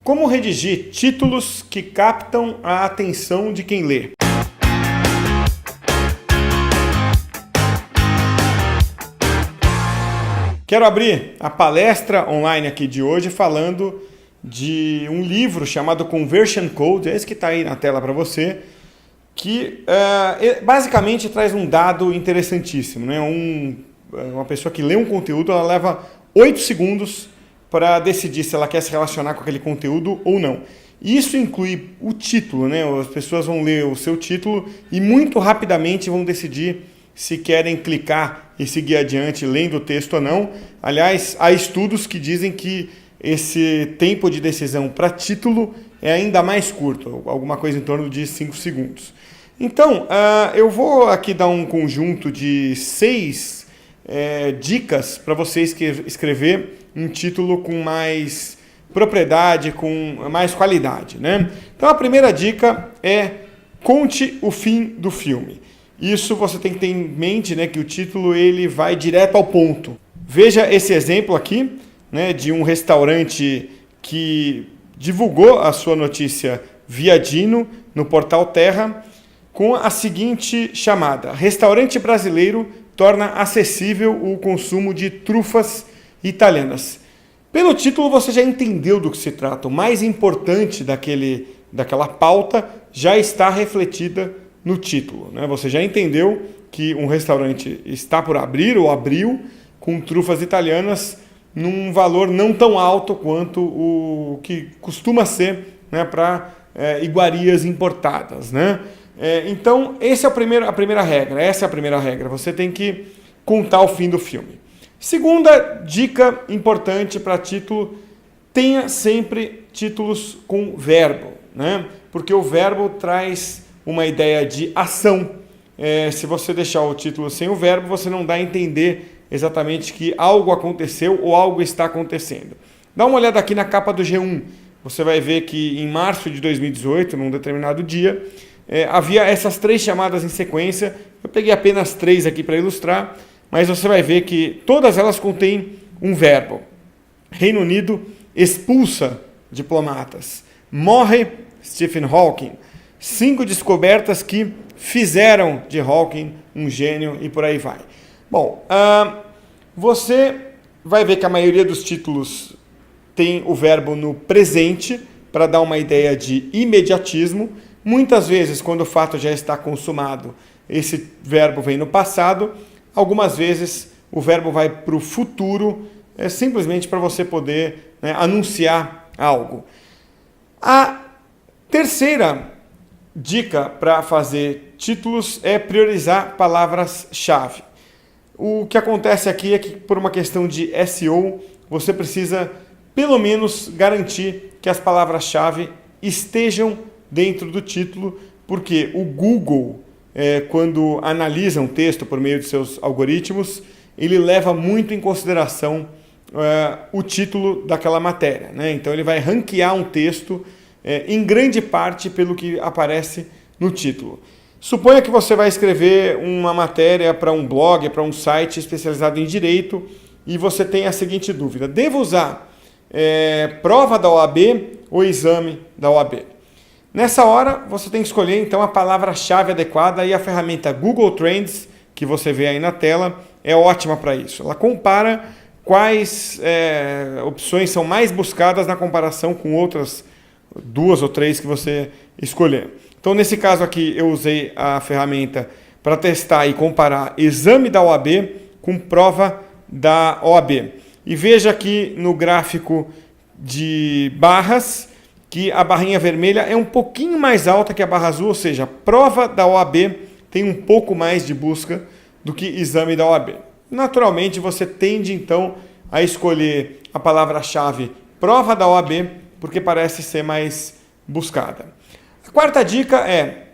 Como redigir títulos que captam a atenção de quem lê? Quero abrir a palestra online aqui de hoje falando de um livro chamado Conversion Code, esse que está aí na tela para você, que basicamente traz um dado interessantíssimo, né? Uma pessoa que lê um conteúdo, ela leva 8 segundos para decidir se ela quer se relacionar com aquele conteúdo ou não. Isso inclui o título, né? As pessoas vão ler o seu título e muito rapidamente vão decidir se querem clicar e seguir adiante lendo o texto ou não. Aliás, há estudos que dizem que esse tempo de decisão para título é ainda mais curto, alguma coisa em torno de 5 segundos. Então, eu vou aqui dar um conjunto de 6 dicas para você escrever um título com mais propriedade, com mais qualidade, né? Então a primeira dica é: conte o fim do filme. Isso você tem que ter em mente, né, que o título ele vai direto ao ponto. Veja esse exemplo aqui, né, de um restaurante que divulgou a sua notícia via Dino no portal Terra com a seguinte chamada: restaurante brasileiro torna acessível o consumo de trufas italianas. Pelo título você já entendeu do que se trata. O mais importante daquela pauta já está refletida no título, né? Você já entendeu que um restaurante está por abrir ou abriu com trufas italianas num valor não tão alto quanto o que costuma ser, né, para iguarias importadas, né? Então, essa é a primeira regra. Você tem que contar o fim do filme. Segunda dica importante para título: tenha sempre títulos com verbo, né? Porque o verbo traz uma ideia de ação. Se você deixar o título sem o verbo, você não dá a entender exatamente que algo aconteceu ou algo está acontecendo. Dá uma olhada aqui na capa do G1. Você vai ver que em março de 2018, num determinado dia, havia essas 3 chamadas em sequência. Eu peguei apenas 3 aqui para ilustrar, mas você vai ver que todas elas contêm um verbo. Reino Unido expulsa diplomatas. Morre Stephen Hawking. 5 descobertas que fizeram de Hawking um gênio e por aí vai. Bom, você vai ver que a maioria dos títulos tem o verbo no presente para dar uma ideia de imediatismo. Muitas vezes, quando o fato já está consumado, esse verbo vem no passado. Algumas vezes o verbo vai para o futuro, simplesmente para você poder, né, anunciar algo. A terceira dica para fazer títulos é priorizar palavras-chave. O que acontece aqui é que, por uma questão de SEO, você precisa pelo menos garantir que as palavras-chave estejam dentro do título, porque o Google, quando analisa um texto por meio de seus algoritmos, ele leva muito em consideração o título daquela matéria, né? Então ele vai ranquear um texto em grande parte pelo que aparece no título. Suponha que você vai escrever uma matéria para um blog, para um site especializado em direito, e você tem a seguinte dúvida: devo usar prova da OAB ou exame da OAB? Nessa hora, você tem que escolher então a palavra-chave adequada, e a ferramenta Google Trends, que você vê aí na tela, é ótima para isso. Ela compara quais opções são mais buscadas na comparação com outras 2 ou 3 que você escolher. Então, nesse caso aqui, eu usei a ferramenta para testar e comparar exame da OAB com prova da OAB. E veja aqui no gráfico de barras que a barrinha vermelha é um pouquinho mais alta que a barra azul, ou seja, a prova da OAB tem um pouco mais de busca do que exame da OAB. Naturalmente, você tende então a escolher a palavra-chave prova da OAB, porque parece ser mais buscada. A quarta dica é: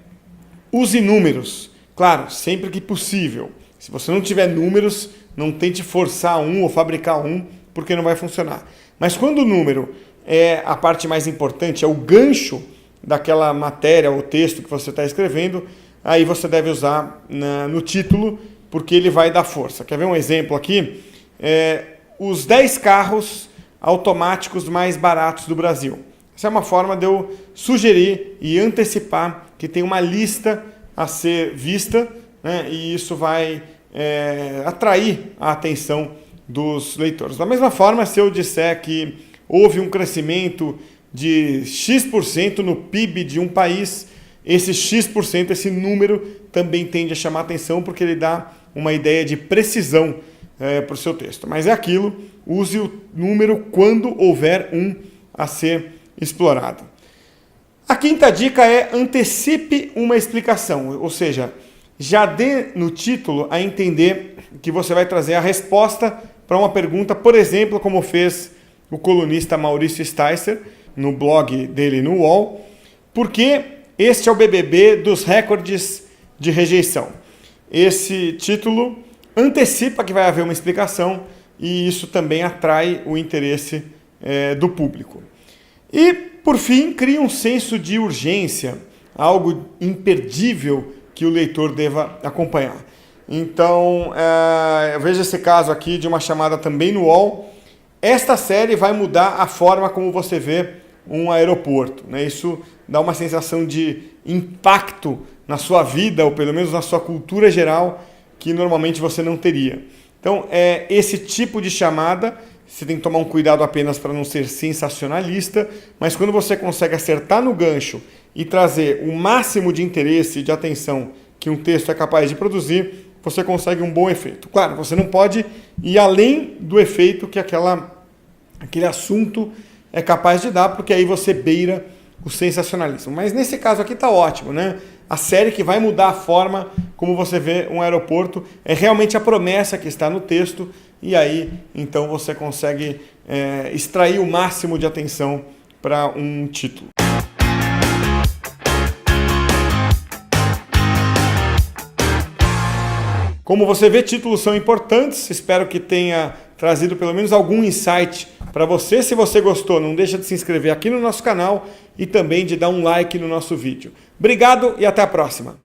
use números. Claro, sempre que possível. Se você não tiver números, não tente forçar um ou fabricar um, porque não vai funcionar. Mas quando o número é a parte mais importante, é o gancho daquela matéria ou texto que você está escrevendo, aí você deve usar no título, porque ele vai dar força. Quer ver um exemplo aqui? Os 10 carros automáticos mais baratos do Brasil. Essa é uma forma de eu sugerir e antecipar que tem uma lista a ser vista, né? E isso vai atrair a atenção dos leitores. Da mesma forma, se eu disser que houve um crescimento de X% no PIB de um país, esse X%, esse número, também tende a chamar atenção porque ele dá uma ideia de precisão para o seu texto. Mas é aquilo, use o número quando houver um a ser explorado. A quinta dica é antecipe uma explicação, ou seja, já dê no título a entender que você vai trazer a resposta para uma pergunta, por exemplo, como fez o colunista Maurício Sticer no blog dele no UOL, porque este é o BBB dos recordes de rejeição. Esse título antecipa que vai haver uma explicação e isso também atrai o interesse do público. E, por fim, cria um senso de urgência, algo imperdível que o leitor deva acompanhar. Então, eu vejo esse caso aqui de uma chamada também no UOL. Esta série vai mudar a forma como você vê um aeroporto, né? Isso dá uma sensação de impacto na sua vida, ou pelo menos na sua cultura geral, que normalmente você não teria. Então, esse tipo de chamada, você tem que tomar um cuidado apenas para não ser sensacionalista, mas quando você consegue acertar no gancho e trazer o máximo de interesse e de atenção que um texto é capaz de produzir, você consegue um bom efeito. Claro, você não pode ir além do efeito que aquele assunto é capaz de dar, porque aí você beira o sensacionalismo. Mas nesse caso aqui está ótimo, né? A série que vai mudar a forma como você vê um aeroporto é realmente a promessa que está no texto, e aí então você consegue extrair o máximo de atenção para um título. Como você vê, títulos são importantes. Espero que tenha trazido pelo menos algum insight para você. Se você gostou, não deixa de se inscrever aqui no nosso canal e também de dar um like no nosso vídeo. Obrigado e até a próxima!